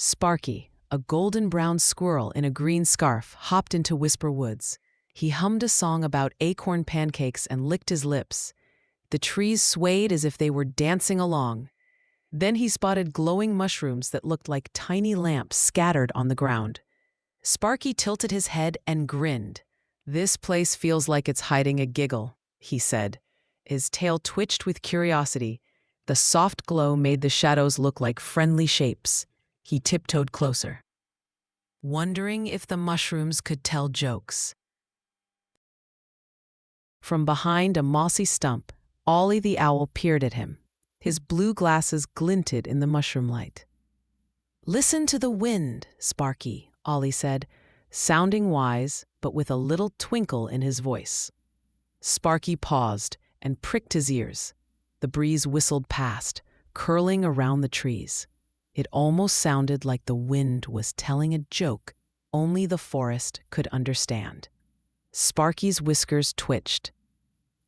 Sparky, a golden-brown squirrel in a green scarf, hopped into Whisper Woods. He hummed a song about acorn pancakes and licked his lips. The trees swayed as if they were dancing along. Then he spotted glowing mushrooms that looked like tiny lamps scattered on the ground. Sparky tilted his head and grinned. "This place feels like it's hiding a giggle," he said. His tail twitched with curiosity. The soft glow made the shadows look like friendly shapes. He tiptoed closer, wondering if the mushrooms could tell jokes. From behind a mossy stump, Ollie the owl peered at him. His blue glasses glinted in the mushroom light. "Listen to the wind, Sparky," Ollie said, sounding wise but with a little twinkle in his voice. Sparky paused and pricked his ears. The breeze whistled past, curling around the trees. It almost sounded like the wind was telling a joke only the forest could understand. Sparky's whiskers twitched.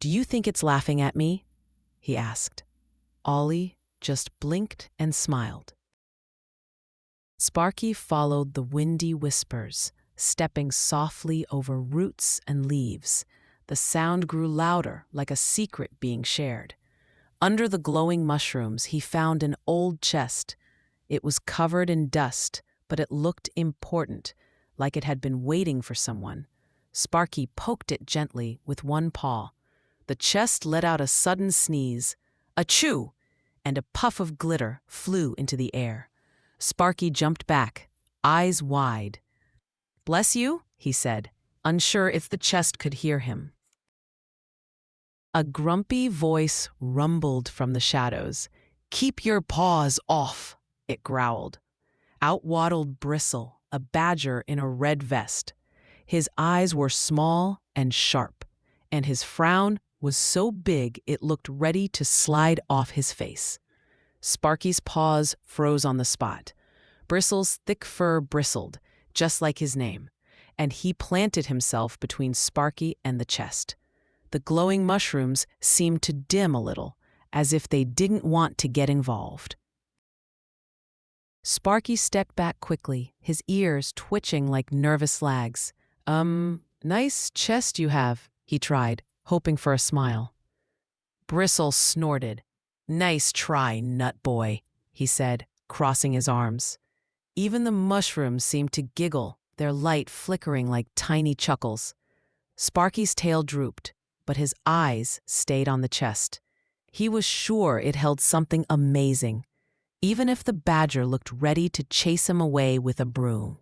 "Do you think it's laughing at me?" he asked. Ollie just blinked and smiled. Sparky followed the windy whispers, stepping softly over roots and leaves. The sound grew louder, like a secret being shared. Under the glowing mushrooms, he found an old chest. It was covered in dust, but it looked important, like it had been waiting for someone. Sparky poked it gently with one paw. The chest let out a sudden sneeze, "Achoo!" and a puff of glitter flew into the air. Sparky jumped back, eyes wide. "Bless you," he said, unsure if the chest could hear him. A grumpy voice rumbled from the shadows. "Keep your paws off," it growled. Out waddled Bristle, a badger in a red vest. His eyes were small and sharp, and his frown was so big it looked ready to slide off his face. Sparky's paws froze on the spot. Bristle's thick fur bristled, just like his name, and he planted himself between Sparky and the chest. The glowing mushrooms seemed to dim a little, as if they didn't want to get involved. Sparky stepped back quickly, his ears twitching like nervous lags. Nice chest you have," he tried, hoping for a smile. Bristle snorted. "Nice try, nut boy," he said, crossing his arms. Even the mushrooms seemed to giggle, their light flickering like tiny chuckles. Sparky's tail drooped, but his eyes stayed on the chest. He was sure it held something amazing, even if the badger looked ready to chase him away with a broom.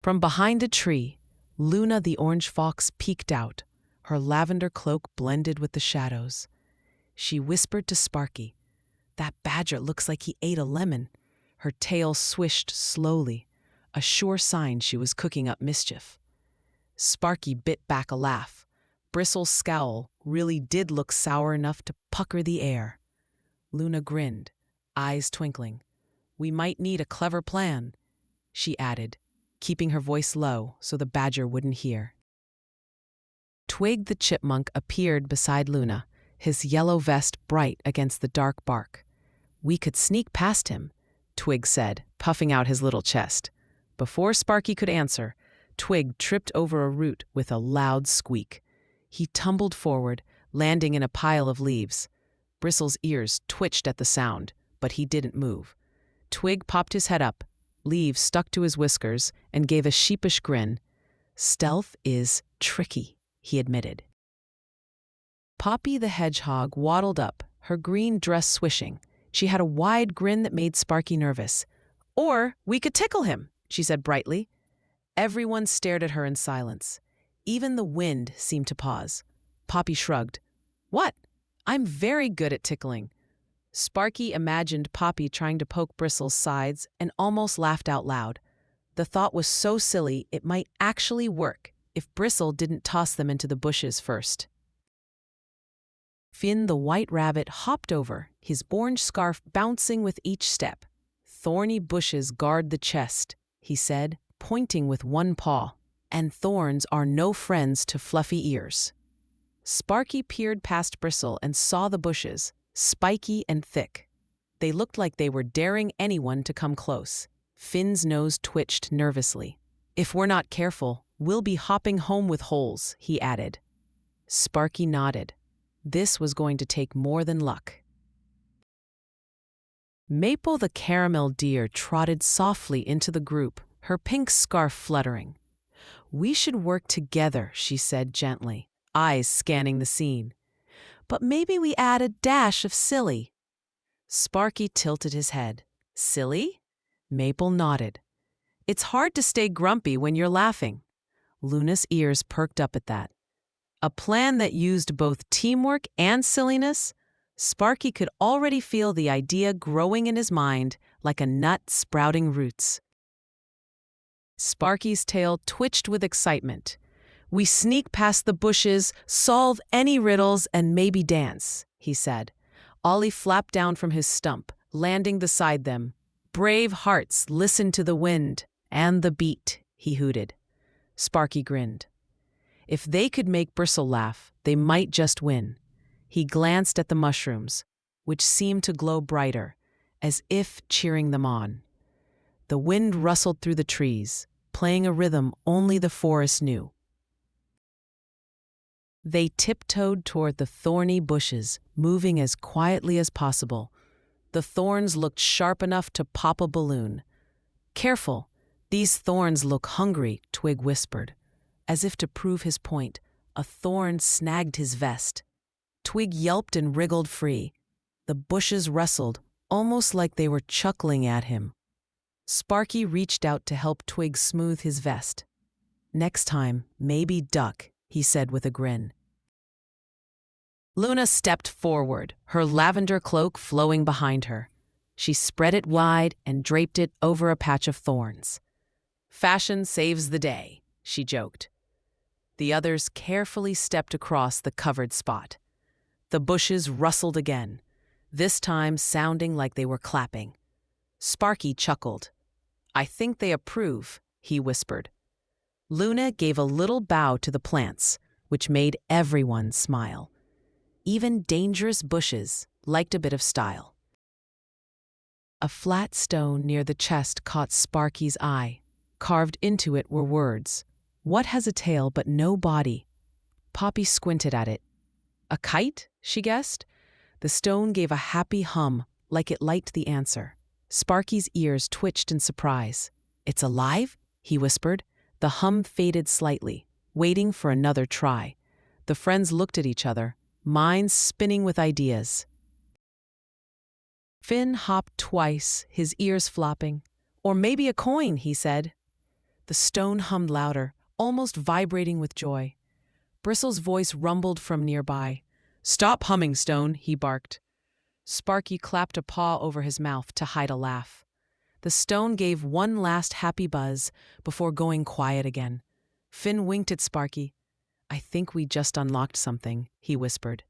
From behind a tree, Luna the orange fox peeked out, her lavender cloak blended with the shadows. She whispered to Sparky, "That badger looks like he ate a lemon." Her tail swished slowly, a sure sign she was cooking up mischief. Sparky bit back a laugh. Bristle's scowl really did look sour enough to pucker the air. Luna grinned, eyes twinkling. "We might need a clever plan," she added, keeping her voice low so the badger wouldn't hear. Twig the chipmunk appeared beside Luna, his yellow vest bright against the dark bark. "We could sneak past him," Twig said, puffing out his little chest. Before Sparky could answer, Twig tripped over a root with a loud squeak. He tumbled forward, landing in a pile of leaves. Bristle's ears twitched at the sound, but he didn't move. Twig popped his head up, leaves stuck to his whiskers, and gave a sheepish grin. "Stealth is tricky," he admitted. Poppy the hedgehog waddled up, her green dress swishing. She had a wide grin that made Sparky nervous. "Or we could tickle him," she said brightly. Everyone stared at her in silence. Even the wind seemed to pause. Poppy shrugged. "What? I'm very good at tickling." Sparky imagined Poppy trying to poke Bristle's sides and almost laughed out loud. The thought was so silly it might actually work if Bristle didn't toss them into the bushes first. Finn the white rabbit hopped over, his orange scarf bouncing with each step. "Thorny bushes guard the chest," he said, pointing with one paw, "and thorns are no friends to fluffy ears." Sparky peered past Bristle and saw the bushes, spiky and thick. They looked like they were daring anyone to come close. Finn's nose twitched nervously. "If we're not careful, we'll be hopping home with holes," he added. Sparky nodded. This was going to take more than luck. Maple the caramel deer trotted softly into the group, her pink scarf fluttering. "We should work together," she said gently, eyes scanning the scene. "But maybe we add a dash of silly." Sparky tilted his head. "Silly?" Maple nodded. "It's hard to stay grumpy when you're laughing." Luna's ears perked up at that. A plan that used both teamwork and silliness? Sparky could already feel the idea growing in his mind like a nut sprouting roots. Sparky's tail twitched with excitement. "We sneak past the bushes, solve any riddles, and maybe dance," he said. Ollie flapped down from his stump, landing beside them. "Brave hearts, listen to the wind and the beat," he hooted. Sparky grinned. If they could make Bristle laugh, they might just win. He glanced at the mushrooms, which seemed to glow brighter, as if cheering them on. The wind rustled through the trees, playing a rhythm only the forest knew. They tiptoed toward the thorny bushes, moving as quietly as possible. The thorns looked sharp enough to pop a balloon. "Careful, these thorns look hungry," Twig whispered. As if to prove his point, a thorn snagged his vest. Twig yelped and wriggled free. The bushes rustled, almost like they were chuckling at him. Sparky reached out to help Twig smooth his vest. "Next time, maybe duck," he said with a grin. Luna stepped forward, her lavender cloak flowing behind her. She spread it wide and draped it over a patch of thorns. "Fashion saves the day," she joked. The others carefully stepped across the covered spot. The bushes rustled again, this time sounding like they were clapping. Sparky chuckled. "I think they approve," he whispered. Luna gave a little bow to the plants, which made everyone smile. Even dangerous bushes liked a bit of style. A flat stone near the chest caught Sparky's eye. Carved into it were words. "What has a tail but no body?" Poppy squinted at it. "A kite?" she guessed. The stone gave a happy hum, like it liked the answer. Sparky's ears twitched in surprise. "It's alive?" he whispered. The hum faded slightly, waiting for another try. The friends looked at each other, minds spinning with ideas. Finn hopped twice, his ears flopping. "Or maybe a coin," he said. The stone hummed louder, almost vibrating with joy. Bristle's voice rumbled from nearby. "Stop humming, Stone," he barked. Sparky clapped a paw over his mouth to hide a laugh. The stone gave one last happy buzz before going quiet again. Finn winked at Sparky. "I think we just unlocked something," he whispered.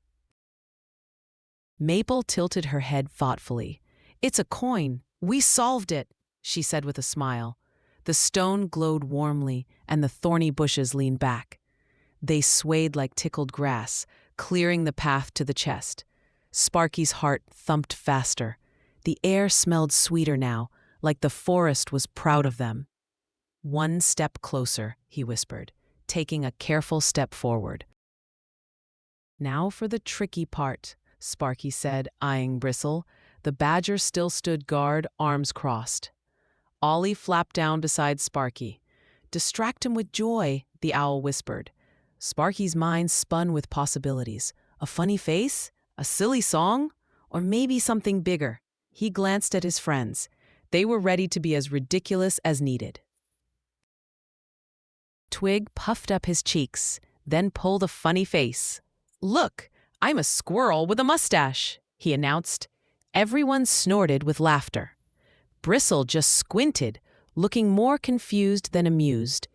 Maple tilted her head thoughtfully. "It's a coin. We solved it," she said with a smile. The stone glowed warmly, and the thorny bushes leaned back. They swayed like tickled grass, clearing the path to the chest. Sparky's heart thumped faster. The air smelled sweeter now, like the forest was proud of them. "One step closer," he whispered, taking a careful step forward. "Now for the tricky part," Sparky said, eyeing Bristle. The badger still stood guard, arms crossed. Ollie flapped down beside Sparky. "Distract him with joy," the owl whispered. Sparky's mind spun with possibilities. A funny face? A silly song? Or maybe something bigger? He glanced at his friends. They were ready to be as ridiculous as needed. Twig puffed up his cheeks, then pulled a funny face. "Look, I'm a squirrel with a mustache," he announced. Everyone snorted with laughter. Bristle just squinted, looking more confused than amused.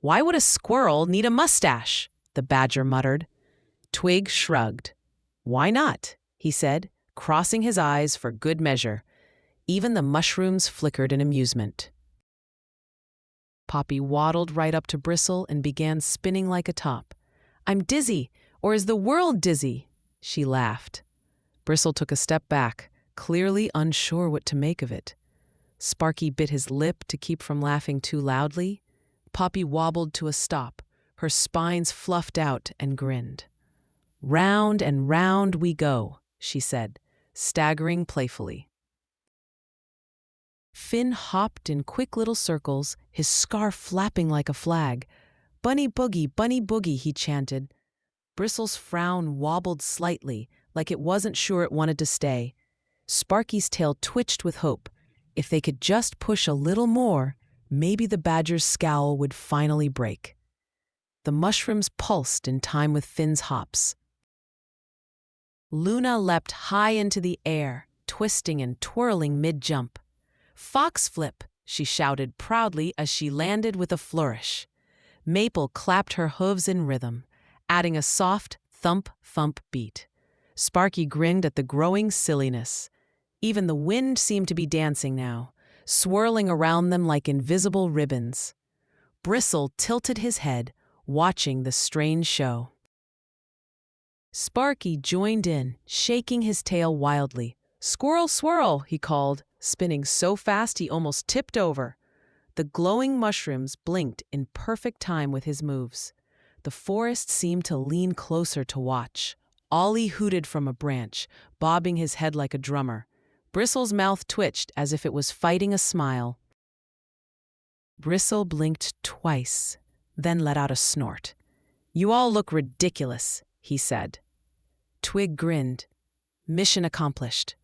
"Why would a squirrel need a mustache?" the badger muttered. Twig shrugged. "Why not?" he said, crossing his eyes for good measure. Even the mushrooms flickered in amusement. Poppy waddled right up to Bristle and began spinning like a top. "I'm dizzy, or is the world dizzy?" She laughed. Bristle took a step back, clearly unsure what to make of it. Sparky bit his lip to keep from laughing too loudly. Poppy wobbled to a stop, her spines fluffed out, and grinned. "Round and round we go," she said, staggering playfully. Finn hopped in quick little circles, his scarf flapping like a flag. Bunny boogie," he chanted. Bristle's frown wobbled slightly, like it wasn't sure it wanted to stay. Sparky's tail twitched with hope. If they could just push a little more, maybe the badger's scowl would finally break. The mushrooms pulsed in time with Finn's hops. Luna leapt high into the air, twisting and twirling mid-jump. "Fox flip," she shouted proudly as she landed with a flourish. Maple clapped her hooves in rhythm, adding a soft thump-thump beat. Sparky grinned at the growing silliness. Even the wind seemed to be dancing now, swirling around them like invisible ribbons. Bristle tilted his head, watching the strange show. Sparky joined in, shaking his tail wildly. "Squirrel, swirl," he called, spinning so fast he almost tipped over. The glowing mushrooms blinked in perfect time with his moves. The forest seemed to lean closer to watch. Ollie hooted from a branch, bobbing his head like a drummer. Bristle's mouth twitched as if it was fighting a smile. Bristle blinked twice, then let out a snort. "You all look ridiculous," he said. Twig grinned. Mission accomplished.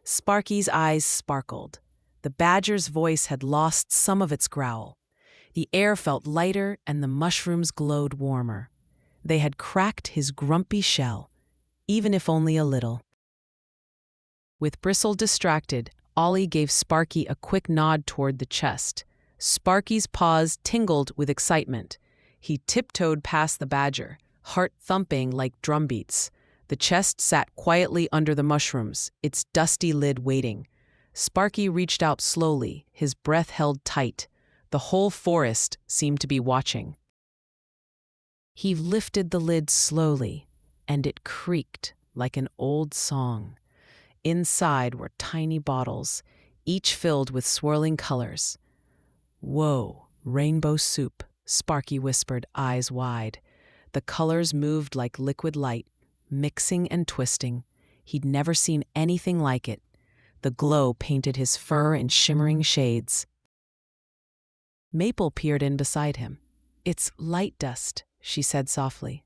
Sparky's eyes sparkled. The badger's voice had lost some of its growl. The air felt lighter and the mushrooms glowed warmer. They had cracked his grumpy shell, even if only a little. With Bristle distracted, Ollie gave Sparky a quick nod toward the chest. Sparky's paws tingled with excitement. He tiptoed past the badger, heart thumping like drumbeats. The chest sat quietly under the mushrooms, its dusty lid waiting. Sparky reached out slowly, his breath held tight. The whole forest seemed to be watching. He lifted the lid slowly, and it creaked like an old song. Inside were tiny bottles, each filled with swirling colors. "Whoa, rainbow soup," Sparky whispered, eyes wide. The colors moved like liquid light, mixing and twisting. He'd never seen anything like it. The glow painted his fur in shimmering shades. Maple peered in beside him. "It's light dust," she said softly.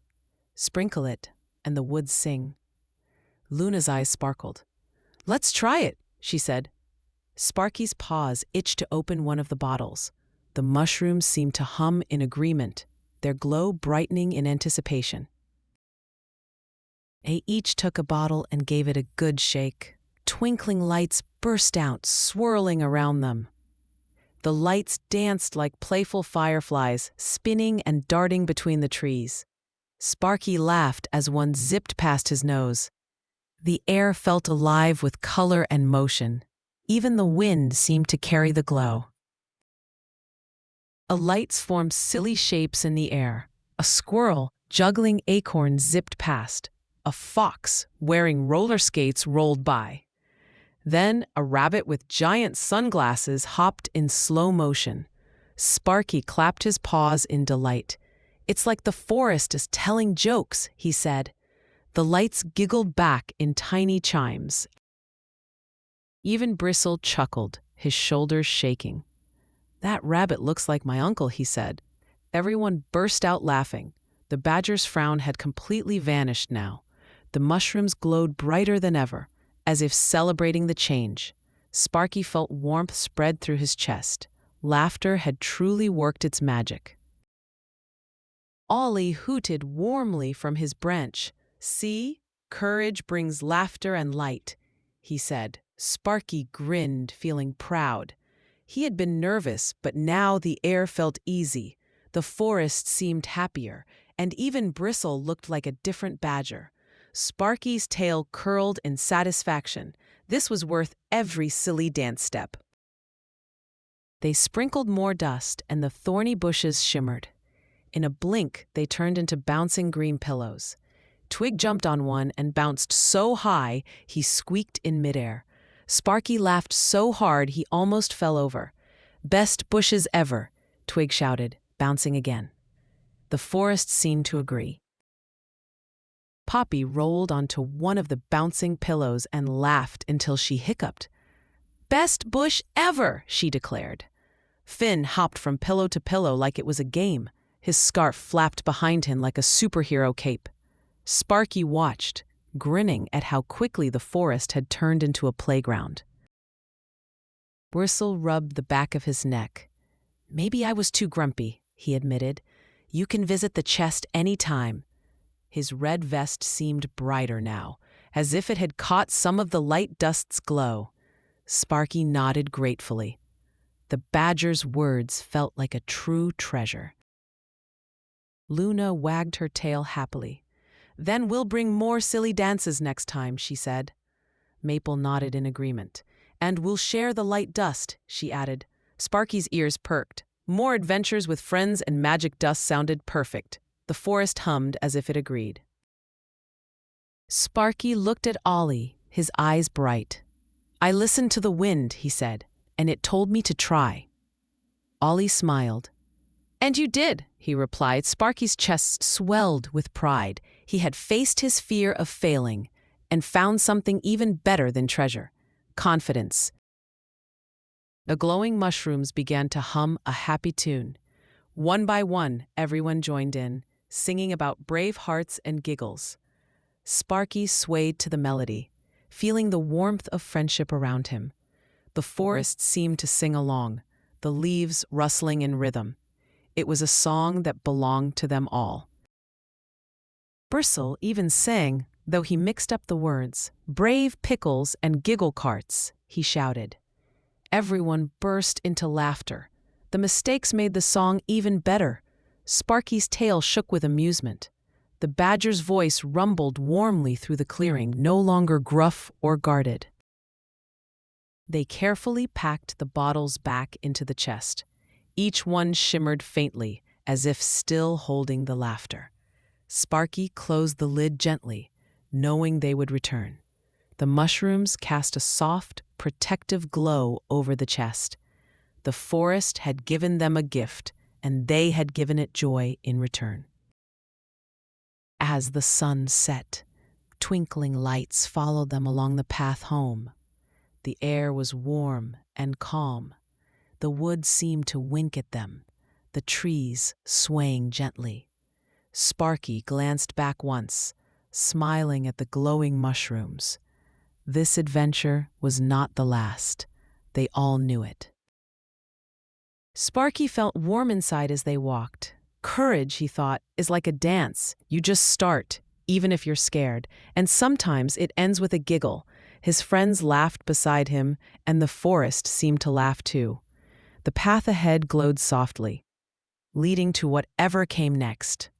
"Sprinkle it, and the woods sing." Luna's eyes sparkled. "Let's try it," she said. Sparky's paws itched to open one of the bottles. The mushrooms seemed to hum in agreement, their glow brightening in anticipation. They each took a bottle and gave it a good shake. Twinkling lights burst out, swirling around them. The lights danced like playful fireflies, spinning and darting between the trees. Sparky laughed as one zipped past his nose. The air felt alive with color and motion. Even the wind seemed to carry the glow. Lights formed silly shapes in the air. A squirrel juggling acorns zipped past. A fox wearing roller skates rolled by. Then a rabbit with giant sunglasses hopped in slow motion. Sparky clapped his paws in delight. "It's like the forest is telling jokes," he said. The lights giggled back in tiny chimes. Even Bristle chuckled, his shoulders shaking. "That rabbit looks like my uncle," he said. Everyone burst out laughing. The badger's frown had completely vanished now. The mushrooms glowed brighter than ever, as if celebrating the change. Sparky felt warmth spread through his chest. Laughter had truly worked its magic. Ollie hooted warmly from his branch. "See, courage brings laughter and light," he said. Sparky grinned, feeling proud. He had been nervous, but now the air felt easy. The forest seemed happier, and even Bristle looked like a different badger. Sparky's tail curled in satisfaction. This was worth every silly dance step. They sprinkled more dust, and the thorny bushes shimmered. In a blink, they turned into bouncing green pillows. Twig jumped on one and bounced so high he squeaked in midair. Sparky laughed so hard he almost fell over. "Best bushes ever," Twig shouted, bouncing again. The forest seemed to agree. Poppy rolled onto one of the bouncing pillows and laughed until she hiccuped. "Best bush ever," she declared. Finn hopped from pillow to pillow like it was a game. His scarf flapped behind him like a superhero cape. Sparky watched, grinning at how quickly the forest had turned into a playground. Bristle rubbed the back of his neck. "Maybe I was too grumpy," he admitted. "You can visit the chest any time." His red vest seemed brighter now, as if it had caught some of the light dust's glow. Sparky nodded gratefully. The badger's words felt like a true treasure. Luna wagged her tail happily. "Then we'll bring more silly dances next time," she said. Maple nodded in agreement. "And we'll share the light dust," she added. Sparky's ears perked. More adventures with friends and magic dust sounded perfect. The forest hummed as if it agreed. Sparky looked at Ollie, his eyes bright. "I listened to the wind," he said, "and it told me to try." Ollie smiled. "And you did," he replied. Sparky's chest swelled with pride. He had faced his fear of failing and found something even better than treasure: confidence. The glowing mushrooms began to hum a happy tune. One by one, everyone joined in, singing about brave hearts and giggles. Sparky swayed to the melody, feeling the warmth of friendship around him. The forest seemed to sing along, the leaves rustling in rhythm. It was a song that belonged to them all. Bristle even sang, though he mixed up the words. "Brave pickles and giggle carts," he shouted. Everyone burst into laughter. The mistakes made the song even better. Sparky's tail shook with amusement. The badger's voice rumbled warmly through the clearing, no longer gruff or guarded. They carefully packed the bottles back into the chest. Each one shimmered faintly, as if still holding the laughter. Sparky closed the lid gently, knowing they would return. The mushrooms cast a soft, protective glow over the chest. The forest had given them a gift, and they had given it joy in return. As the sun set, twinkling lights followed them along the path home. The air was warm and calm. The woods seemed to wink at them, the trees swaying gently. Sparky glanced back once, smiling at the glowing mushrooms. This adventure was not the last. They all knew it. Sparky felt warm inside as they walked. Courage, he thought, is like a dance. You just start, even if you're scared, and sometimes it ends with a giggle. His friends laughed beside him, and the forest seemed to laugh too. The path ahead glowed softly, leading to whatever came next.